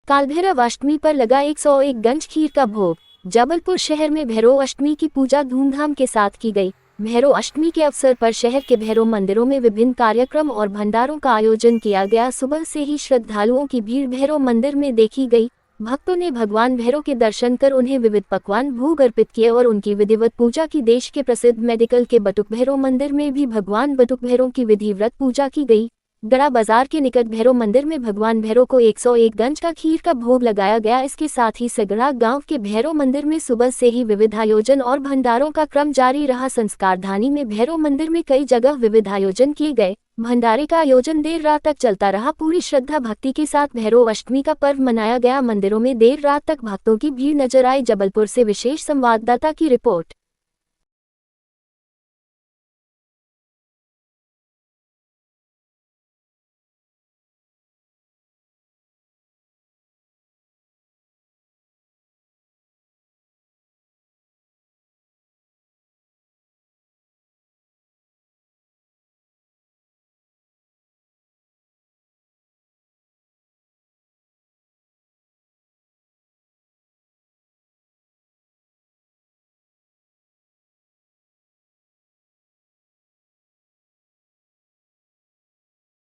कालभैरव अष्टमी पर लगा 101 गंज खीर का भोग। जबलपुर शहर में भैरव अष्टमी की पूजा धूमधाम के साथ की गई। भैरव अष्टमी के अवसर पर शहर के भैरव मंदिरों में विभिन्न कार्यक्रम और भंडारों का आयोजन किया गया। सुबह से ही श्रद्धालुओं की भीड़ भैरव मंदिर में देखी गई। भक्तों ने भगवान भैरव के दर्शन कर उन्हें विविध पकवान भोग अर्पित किए और उनकी विधिवत पूजा की। देश के प्रसिद्ध मेडिकल के बटुक भैरव मंदिर में भी भगवान बटुक भैरव की विधिवत पूजा की गई। गड़ा बाजार के निकट भैरव मंदिर में भगवान भैरव को 101 गंज का खीर का भोग लगाया गया। इसके साथ ही सगड़ा गांव के भैरव मंदिर में सुबह से ही विविध आयोजन और भंडारों का क्रम जारी रहा। संस्कारधानी में भैरव मंदिर में कई जगह विविध आयोजन किए गए। भंडारे का आयोजन देर रात तक चलता रहा। पूरी श्रद्धा भक्ति के साथ भैरव अष्टमी का पर्व मनाया गया। मंदिरों में देर रात तक भक्तों की भीड़ नजर आई। जबलपुर से विशेष संवाददाता की रिपोर्ट।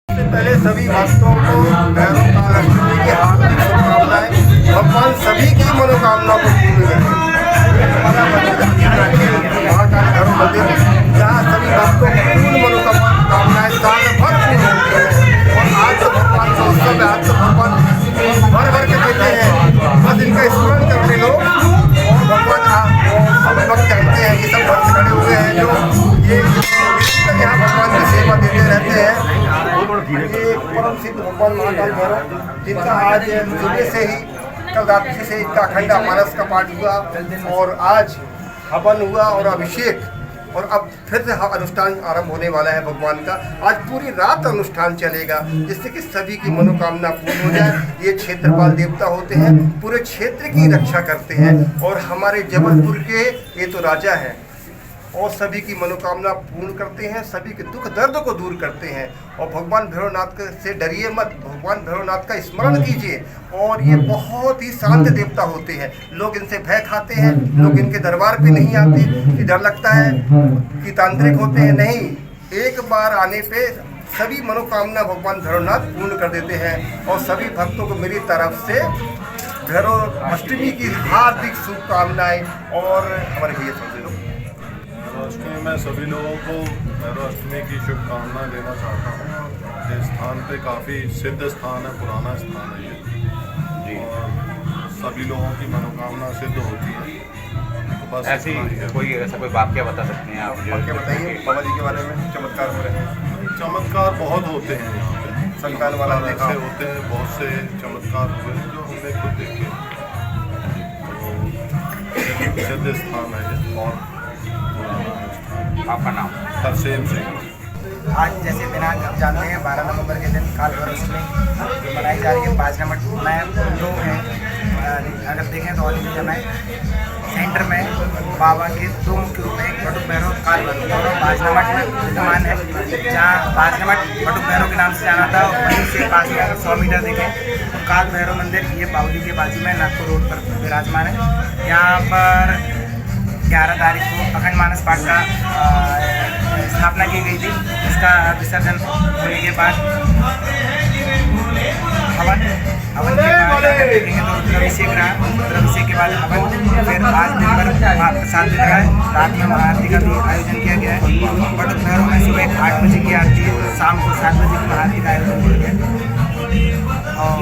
पहले सभी भक्तों को भैरव अष्टमी की हार्दिक शुभकामनाएं। भगवान सभी की मनोकामना को पूर्ण करें। भैरव मंदिर जहाँ सभी भक्तों की पूर्ण मनोकामनाएं साल भर पूर्ण होती है। और आज तो भगवान का उत्सव है। आज तो भगवान भर भर के देते हैं। बस इनका स्मरण करते लोग और भगवान सभी भक्त जानते हैं कि सब भक्त खड़े हुए हैं जो ये यहाँ भगवान की सेवा देते रहते हैं। ये परम सिद्ध भगवान महाकाल भैरव जिनका आज सुबह से ही कल रात्रि से इनका अखंड मानस का पाठ हुआ और आज हवन हुआ और अभिषेक और अब फिर से अनुष्ठान आरंभ होने वाला है भगवान का। आज पूरी रात अनुष्ठान चलेगा जिससे कि सभी की मनोकामना पूर्ण हो जाए। ये क्षेत्रपाल देवता होते हैं, पूरे क्षेत्र की रक्षा करते हैं और हमारे जबलपुर के ये तो राजा हैं और सभी की मनोकामना पूर्ण करते हैं, सभी के दुख दर्द को दूर करते हैं। और भगवान भैरवनाथ से डरिए मत, भगवान भैरवनाथ का स्मरण कीजिए। और ये बहुत ही शांत देवता होते हैं। लोग इनसे भय खाते हैं, लोग इनके दरबार पे नहीं आते कि डर लगता है कि तांत्रिक होते हैं। नहीं, एक बार आने पे सभी मनोकामना भगवान भैरवनाथ पूर्ण कर देते हैं। और सभी भक्तों को मेरी तरफ से भैरव अष्टमी की हार्दिक शुभकामनाएं। और हमारे भैया समझे लोग अष्टमी में सभी लोगों को भैरव अष्टमी की शुभकामनाएं देना चाहता हूँ। इस स्थान पे काफ़ी सिद्ध स्थान है, पुराना स्थान है ये जी। और सभी लोगों की मनोकामना सिद्ध होती है। तो बस ऐसी कोई वाक्य बता सकते हैं आप? वाक्य बताइए बाबा जी के बारे में। चमत्कार हो रहे हैं। चमत्कार बहुत होते हैं यहाँ पे, संतान वाला देखा होते हैं। बहुत से चमत्कार हुए हैं जो हमने खुद देखे। तो सिद्ध स्थान है ये और आपका नाम? तरसेम सिंह। आज जैसे दिनांक आप जानते हैं 12 नवंबर के दिन कालभैरव अष्टमी मनाई जा रही है। 5 नंबर में जो है अगर देखें तो ऑल इंडिया में सेंटर में बाबा के 2 मुख्य रूप में बटुक भैरव कालभैरव दोनों 5 नंबर में विद्यमान है। जहाँ 5 नंबर बटुक भैरव के नाम से जाना था वहीं से पास में अगर 100 मीटर देखें तो काल भैरव मंदिर ये बावली के बाजू में नागपुर रोड पर विराजमान है। यहाँ पर 11 तारीख को अखंड मानस पाठ का स्थापना की गई थी। इसका विसर्जन होने के बाद हवन के बाद देखेंगे तो रुद्राभिषेक रहा। रुद्राभिषेक के बाद हवन, फिर आज दिन भर प्रसाद वितरण है। रात में महाआरती का भी आयोजन किया गया है। बटुक भैरव में सुबह 8 बजे की आरती है, शाम को 7 बजे की महाआरती का आयोजन किया गया है। और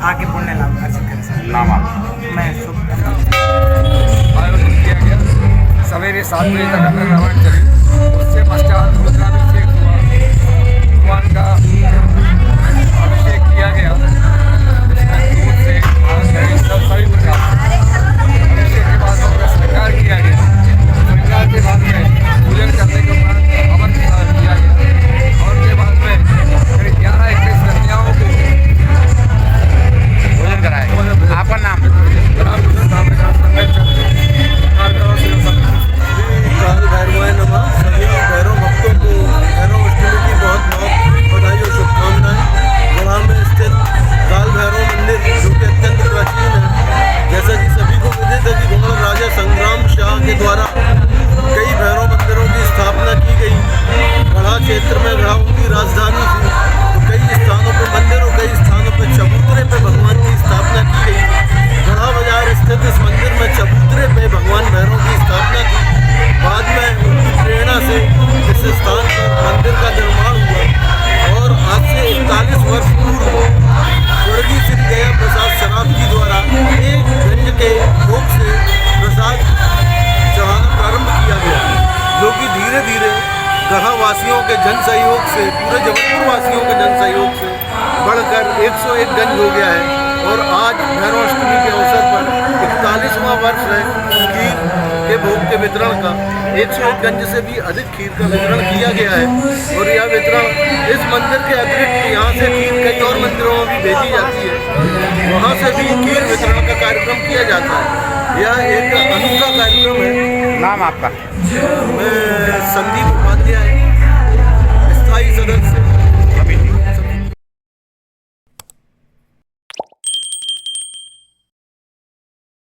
आगे पुण्य लाभ अर्जित करें। नाम आप? मैं शुभ आयोजन किया गया। सवेरे 7 बजे तक हमें हवन चली। उससे पश्चात रुद्राभिषेक हुआ, भगवान का अभिषेक किया गया। दूध से सभी प्रकार अभिषेक के बाद श्रृंगार किया गया। श्रृंगार के बाद में पूजन करने के बाद हवन किया गया। और के बाद में 11-21 कन्याओं को भोजन कराया। आपका नाम? काल भैरवाय नमः। सभी भैरव भक्तों को भैरव अष्टमी की बहुत बहुत बधाई और शुभकामनाएं। से, पूरे जबलपुर वासियों के जन सहयोग से बढ़कर 101 गंज हो गया है। और आज भैरवाष्टमी के अवसर पर 41वां वर्ष है खीर के भोग के वितरण का। 101 गंज से भी अधिक खीर का वितरण किया गया है और यह वितरण इस मंदिर के अतिरिक्त यहाँ से खीर कई और मंदिरों में भी भेजी जाती है, वहाँ से भी खीर वितरण का कार्यक्रम किया जाता है। यह एक अनूठा कार्यक्रम है। नाम आपका? मैं संदीप उपाध्याय, स्थायी सदस्य